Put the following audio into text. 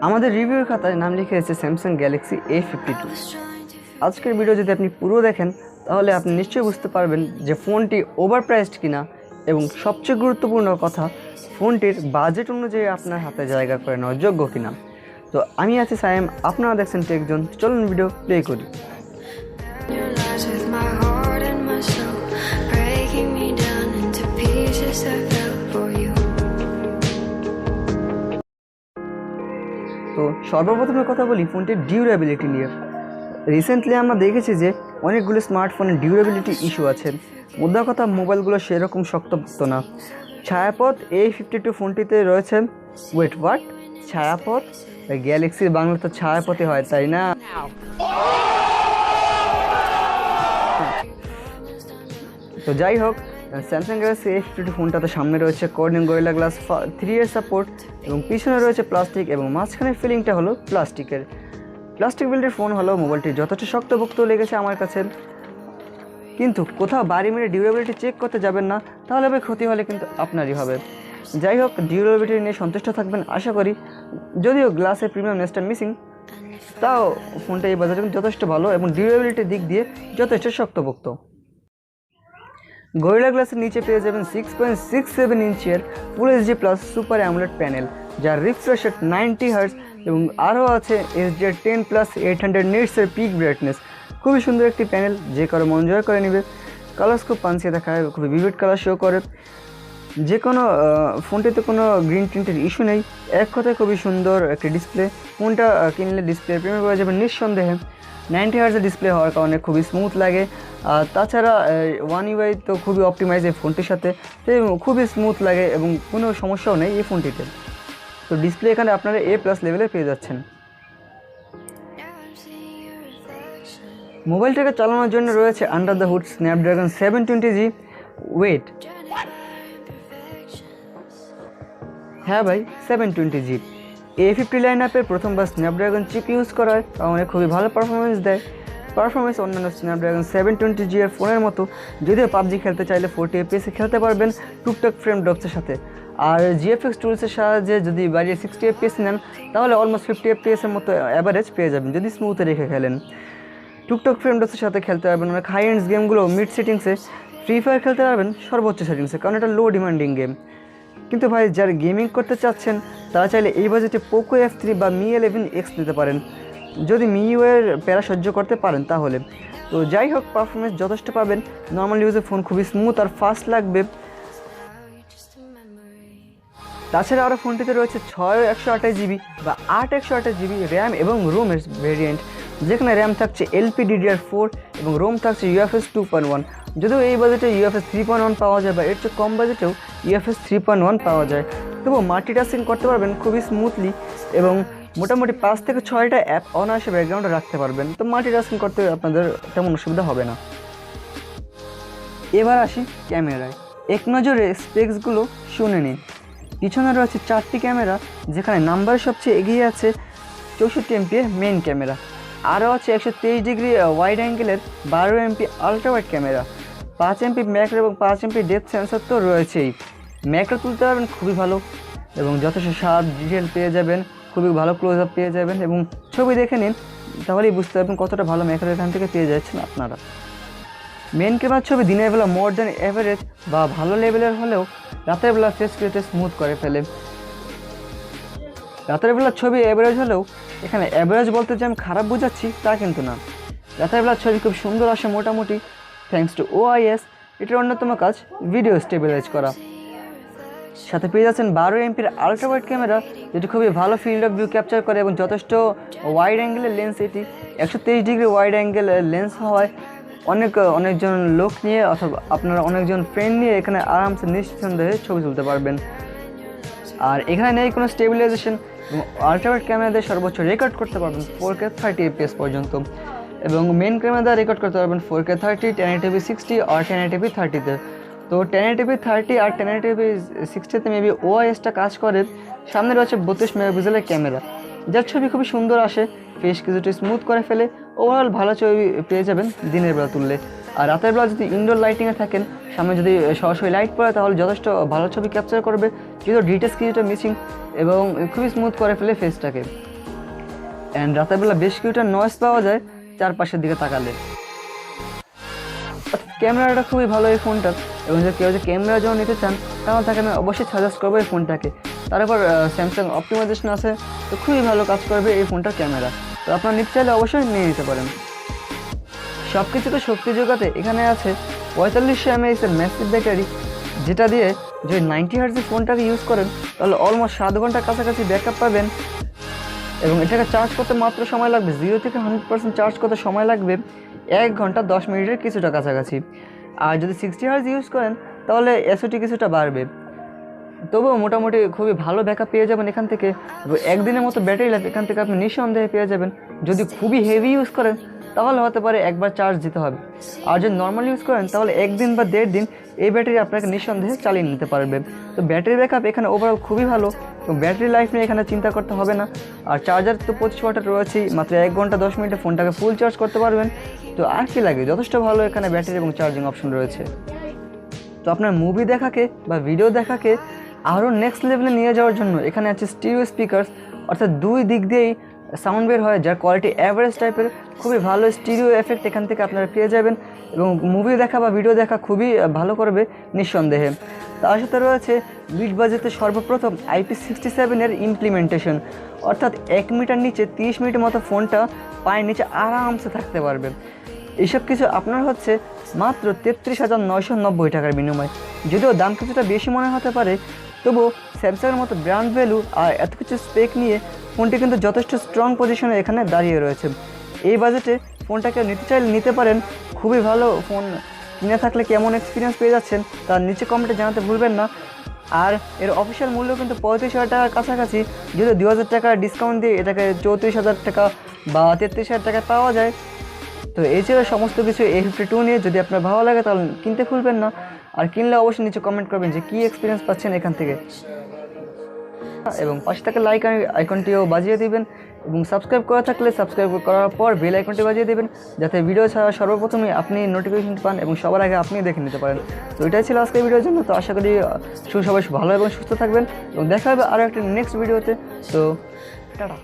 আমাদের রিভিউ খাতায় নাম লিখে আছে স্যামসাং গ্যালাক্সি A52। আজকের ভিডিও যদি আপনি পুরো দেখেন তাহলে আপনি নিশ্চয়ই বুঝতে পারবেন যে ফোনটি ওভার প্রাইসড কিনা, এবং সবচেয়ে গুরুত্বপূর্ণ কথা ফোনটির বাজেট অনুযায়ী আপনার হাতে জায়গা করে নেওয়ার যোগ্য কিনা। তো আমি আছি সায়েম, আপনারা দেখছেন টেকজন। চলুন ভিডিও প্লে করি। তো সর্বপ্রথমে কথা বলি ফোনটির ডিউরেবিলিটি নিয়ে। রিসেন্টলি আমরা দেখেছি যে অনেকগুলো স্মার্টফোনের ডিউরেবিলিটি ইস্যু আছে। মুদ্রা কথা, মোবাইলগুলো সেরকম শক্তপোক্ত না। ছায়াপথ A52 ফোনটিতে রয়েছে ওয়েট ছায়াপথ। গ্যালাক্সির বাংলা তো ছায়াপথে হয়, তাই না? তো যাই হোক, স্যামসাং গ্যালাক্সি A52 ফোনটাতে সামনে রয়েছে কর্নিং গরিলা গ্লাস 3 এর সাপোর্ট, এবং পিছনে রয়েছে প্লাস্টিক, এবং মাঝখানের ফিলিংটা হলো প্লাস্টিক বিল্ডের ফোন হলো মোবাইলটি যথেষ্ট শক্তপোক্ত লেগেছে আমার কাছে। কিন্তু কোথাও বাড়ি মেরে ডিউরেবিলিটি চেক করতে যাবেন না, তাহলে হবে ক্ষতি হলে কিন্তু আপনারই হবে। যাই হোক, ডিউরেবিলিটি নিয়ে সন্তুষ্ট থাকবেন আশা করি। যদিও গ্লাসের প্রিমিয়ামনেসটা মিসিং, তাও ফোনটা এই বাজারে যথেষ্ট ভালো এবং ডিউরেবিলিটির দিক দিয়ে যথেষ্ট শক্তপোক্ত। গরিলা গ্লাসের নিচে পেয়ে যাবেন 6.67 ইঞ্চের full HD plus super AMOLED panel, যার রিফ্রেশ রেট 90 হার্টজ, এবং আরও আছে HDR10 প্লাস 800 নিটসের পিক ব্রাইটনেস। খুবই সুন্দর একটি প্যানেল, যে কারো মন জয় করে নেবে। কালার্স খুব পাঞ্চিয়ে দেখায়, খুবই ভিভিড কালার শো করে। যে কোনো ফোনটিতে কোনো গ্রিন টিন্টের ইস্যু নেই। এক কথায় খুবই সুন্দর একটি ডিসপ্লে। ফোনটা কিনলে ডিসপ্লে প্রেমে পড়ে যাবেন নিঃসন্দেহে। 90 হার্টজের ডিসপ্লে হওয়ার কারণে খুবই স্মুথ লাগে। আর তাছাড়া ওয়ান ইউআই তো খুবই অপটিমাইজ এই ফোনটির সাথে, খুবই স্মুথ লাগে এবং কোনো সমস্যাও নেই এই ফোনটিতে। তো ডিসপ্লে এখানে আপনারা A+ লেভেলে পেয়ে যাচ্ছেন। মোবাইলটাকে চালানোর জন্য রয়েছে under the hood Snapdragon 720G wait. হ্যাঁ ভাই, 720G। A50 লাইন আপের প্রথমবার স্ন্যাপড্রাগন চিপ ইউজ করার কারণে খুবই ভালো পারফরমেন্স দেয়। পারফরমেন্স অন্যান্য স্ন্যাপড্রাগন 720G এর ফোনের মতো, যদিও পাবজি খেলতে চাইলে 40 FPS খেলতে পারবেন টুকটাক ফ্রেম ড্রপসের সাথে। আর GFX টুলসের সাহায্যে যদি বাড়িয়ে 60 FPS নেন, তাহলে অলমোস্ট 50 FPS এর মতো অ্যাভারেজ পেয়ে যাবেন যদি স্মুথে রেখে খেলেন। টুকটাক ফ্রেম ড্রপসের সাথে খেলতে পারবেন অনেক হাই এন্ডস গেমগুলো মিড সেটিংসে। ফ্রি ফায়ার খেলতে পারবেন সর্বোচ্চ সেটিংসে, কারণ এটা লো ডিমান্ডিং গেম। কিন্তু ভাই, যারা গেমিং করতে চাচ্ছেন তারা চাইলে এই বাজেটে পোকো F3 বা Mi 11X নিতে পারেন, যদি মিইউ এর প্যারা সহ্য করতে পারেন তাহলে। তো যাই হোক, পারফরমেন্স যথেষ্ট পাবেন। নর্মাল ইউজে ফোন খুবই স্মুথ আর ফাস্ট লাগবে। তাছাড়া আরও ফোনটিতে রয়েছে 6 128GB বা 8 128GB র্যাম এবং রোম ভেরিয়েন্ট, যেখানে র্যাম থাকছে LPDDR4 এবং রোম থাকছে UFS 2.1। যদিও এই বাজেটে UFS 3.1 পাওয়া যায়, বা এর চেয়ে কম বাজেটেও UFS 3.1 পাওয়া যায়। তবুও মাল্টিটাস্কিং করতে পারবেন খুবই স্মুথলি, এবং মোটামুটি 5 থেকে 6টা অ্যাপ অনায়াসে ব্যাকগ্রাউন্ডে রাখতে পারবেন। তো মাল্টিটাস্কিং করতে আপনাদের তেমন অসুবিধা হবে না। এবার আসি ক্যামেরায়। এক নজরে স্পেক্সগুলো শুনে নিন। পিছনে রয়েছে 4টি ক্যামেরা, যেখানে নাম্বার সবচেয়ে এগিয়ে আছে 64 MP এর মেইন ক্যামেরা। আরও আছে 123 ডিগ্রি ওয়াইড অ্যাঙ্গেলের 12 MP ultra wide camera. 5 MP macro এবং 5 MP ডেপথ সেন্সর তো রয়েছেই। ম্যাক্রো তুলতে পারবেন খুবই ভালো, এবং যথেষ্ট শার্প ডিটেল পেয়ে যাবেন, খুবই ভালো ক্লোজ আপ পেয়ে যাবেন, এবং ছবি দেখে নিন তাহলেই বুঝতে পারবেন কতটা ভালো ম্যাক্রো এখান থেকে পেয়ে যাচ্ছেন আপনারা। মেন ক্যামেরার ছবি দিনের বেলা মোর দ্যান অ্যাভারেজ বা ভালো লেভেলের হলেও রাতের বেলা ফেস ক্রিয়েটে স্মুথ করে ফেলে। রাতের বেলার ছবি অ্যাভারেজ হলেও, এখানে অ্যাভারেজ বলতে যে আমি খারাপ বোঝাচ্ছি তা কিন্তু না। রাতের বেলার ছবি খুব সুন্দর আসে মোটামুটি, থ্যাঙ্কস টু OIS। এটার অন্যতম কাজ ভিডিও স্টেবিলাইজ করা। সাথে পেয়ে যাচ্ছেন 12 MP আলট্রা ওয়াইড ক্যামেরা, যেটি খুবই ভালো ফিল্ড অফ ভিউ ক্যাপচার করে এবং যথেষ্ট ওয়াইড অ্যাঙ্গেলের লেন্স। এটি 123 ডিগ্রি ওয়াইড অ্যাঙ্গেল লেন্স হওয়ায় অনেকজন লোক নিয়ে অথবা আপনারা অনেকজন ফ্রেন্ড নিয়ে এখানে আরামসে নিঃসন্দেহে ছবি তুলতে পারবেন। আর এখানে নেই কোনো স্টেবিলাইজেশন, এবং আলট্রা ওয়াইড ক্যামেরা দিয়ে সর্বোচ্চ রেকর্ড করতে পারবেন 4K 30 FPS পর্যন্ত, এবং মেন ক্যামেরা দিয়ে রেকর্ড করতে পারবেন 4K 30, 1080p 60 আর 1080p 30-তে। তো 1080p 30 আর 1080p 60-তে মেবি OIS-টা কাজ করে। সামনে রয়েছে 32 মেগাপিক্সেলের ক্যামেরা, যার ছবি খুবই সুন্দর আসে, ফেস কিছুটা স্মুথ করে ফেলে। ওভারঅল ভালো ছবি পেয়ে যাবেন দিনের বেলা তুললে। আর রাতের বেলা যদি ইনডোর লাইটিংয়ে থাকেন, সামনে যদি সরাসরি লাইট পড়ে, তাহলে যথেষ্ট ভালো ছবি ক্যাপচার করবে, যদিও ডিটেলস কিছুটা মিসিং, এবং খুবই স্মুথ করে ফেলে ফেসটাকে। অ্যান্ড রাতের বেলা বেশ কিছুটা নয়েজ পাওয়া যায় চারপাশের দিকে তাকালে। ক্যামেরাটা খুবই ভালো এই ফোনটার, এবং যে কেউ যে ক্যামেরা যখন নিতে চান তাহলে তাকে আমি অবশ্যই সাজেস্ট করবো এই ফোনটাকে। তারপর স্যামসাং অপটিমাইজেশন আছে, তো খুবই ভালো কাজ করবে এই ফোনটার ক্যামেরা, তো আপনারা নিতে চাইলে অবশ্যই নিয়ে নিতে পারেন। সব কিছুতে শক্তি যোগাতে এখানে আছে 4500 mAh এর ম্যাসিভ ব্যাটারি, যেটা দিয়ে যদি 90 হার্টজের ফোনটাকে ইউজ করেন তাহলে অলমোস্ট 7 ঘন্টার কাছাকাছি ব্যাকআপ পাবেন। এবং এটাকে চার্জ করতে মাত্র সময় লাগবে 0 থেকে 100% চার্জ করতে সময় লাগবে 1 ঘন্টা 10 মিনিটের কিছুটা কাছাকাছি। আর যদি 60 হার্জ ইউজ করেন তাহলে এসওটি কিছুটা বাড়বে, তবুও মোটামুটি খুবই ভালো ব্যাকআপ পেয়ে যাবেন এখান থেকে। একদিনের মতো ব্যাটারি লাইফ এখান থেকে আপনি নিঃসন্দেহে পেয়ে যাবেন। যদি খুবই হেভি ইউজ করেন তাহলে হতে পারে একবার চার্জ দিতে হবে, আর যদি নর্মাল ইউজ করেন তাহলে 1 দিন বা 1.5 দিন এই ব্যাটারি আপনাকে নিঃসন্দেহে চালিয়ে নিতে পারবে। তো ব্যাটারি ব্যাকআপ এখানে ওভারঅল খুবই ভালো, তো ব্যাটারি লাইফ নিয়ে এখানে চিন্তা করতে হবে না। আর চার্জার তো 25 ওয়াটের রয়েছেই, মাত্র 1 ঘন্টা 10 মিনিটে ফোনটাকে ফুল চার্জ করতে পারবেন। তো আর কি লাগে, যথেষ্ট ভালো এখানে ব্যাটারি এবং চার্জিং অপশন রয়েছে। তো আপনার মুভি দেখাকে বা ভিডিও দেখাকে আরও নেক্সট লেভেলে নিয়ে যাওয়ার জন্য এখানে আছে স্টিরিও স্পিকার্স, অর্থাৎ 2 দিক দিয়েই সাউন্ড বের হয়, যার কোয়ালিটি অ্যাভারেজ টাইপের, খুবই ভালো স্টিরিও এফেক্ট এখান থেকে আপনারা পেয়ে যাবেন, এবং মুভি দেখা বা ভিডিও দেখা খুবই ভালো করবে নিঃসন্দেহে। তার সাথে রয়েছে মিড বাজেটে সর্বপ্রথম IP67 এর ইমপ্লিমেন্টেশন, অর্থাৎ 1 মিটার নিচে 30 মিনিটের মতো ফোনটা পায়ের নিচে আরামসে থাকতে পারবে। এইসব কিছু আপনার হচ্ছে মাত্র 33,990 টাকার বিনিময়। যদিও দাম কিছুটা বেশি মনে হতে পারে, তবুও স্যামসাংয়ের মতো ব্র্যান্ড ভ্যালু আর এত কিছু স্পেক নিয়ে ফোনটি কিন্তু যথেষ্ট স্ট্রং পজিশনে এখানে দাঁড়িয়ে রয়েছে। এই বাজেটে ফোনটাকে নিতে চাইলে নিতে পারেন। খুবই ভালো ফোন, কিনে থাকলে কেমন এক্সপিরিয়েন্স পেয়ে যাচ্ছেন তার নিচে কমেন্টে জানাতে ভুলবেন না। আর এর অফিসিয়াল মূল্য কিন্তু 35,000 টাকার কাছাকাছি, যদিও 2,000 টাকা ডিসকাউন্ট দিয়ে এটাকে 34,000 টাকা বা 33,000 টাকায় পাওয়া যায়। তো এই ছিল সমস্ত কিছু A52 নিয়ে। যদি আপনার ভালো লাগে তাহলে কিনতে ভুলবেন না, আর কিনলে অবশ্যই নিচে কমেন্ট করবেন যে কী এক্সপিরিয়েন্স পাচ্ছেন এখান থেকে, এবং পাশে থাকা লাইক আইকনটিও বাজিয়ে দিবেন, এবং সাবস্ক্রাইব করা থাকলে সাবস্ক্রাইব করার পর বেল আইকনটি বাজিয়ে দেবেন, যাতে ভিডিও ছাড়া সর্বপ্রথমে আপনি নোটিফিকেশন পান এবং সবার আগে আপনি দেখে নিতে পারেন। তো এটাই ছিল আজকের ভিডিওর জন্য। তো আশা করি সবাই ভালো এবং সুস্থ থাকবেন, এবং দেখা হবে আরও একটা নেক্সট ভিডিওতে। তো টাটা।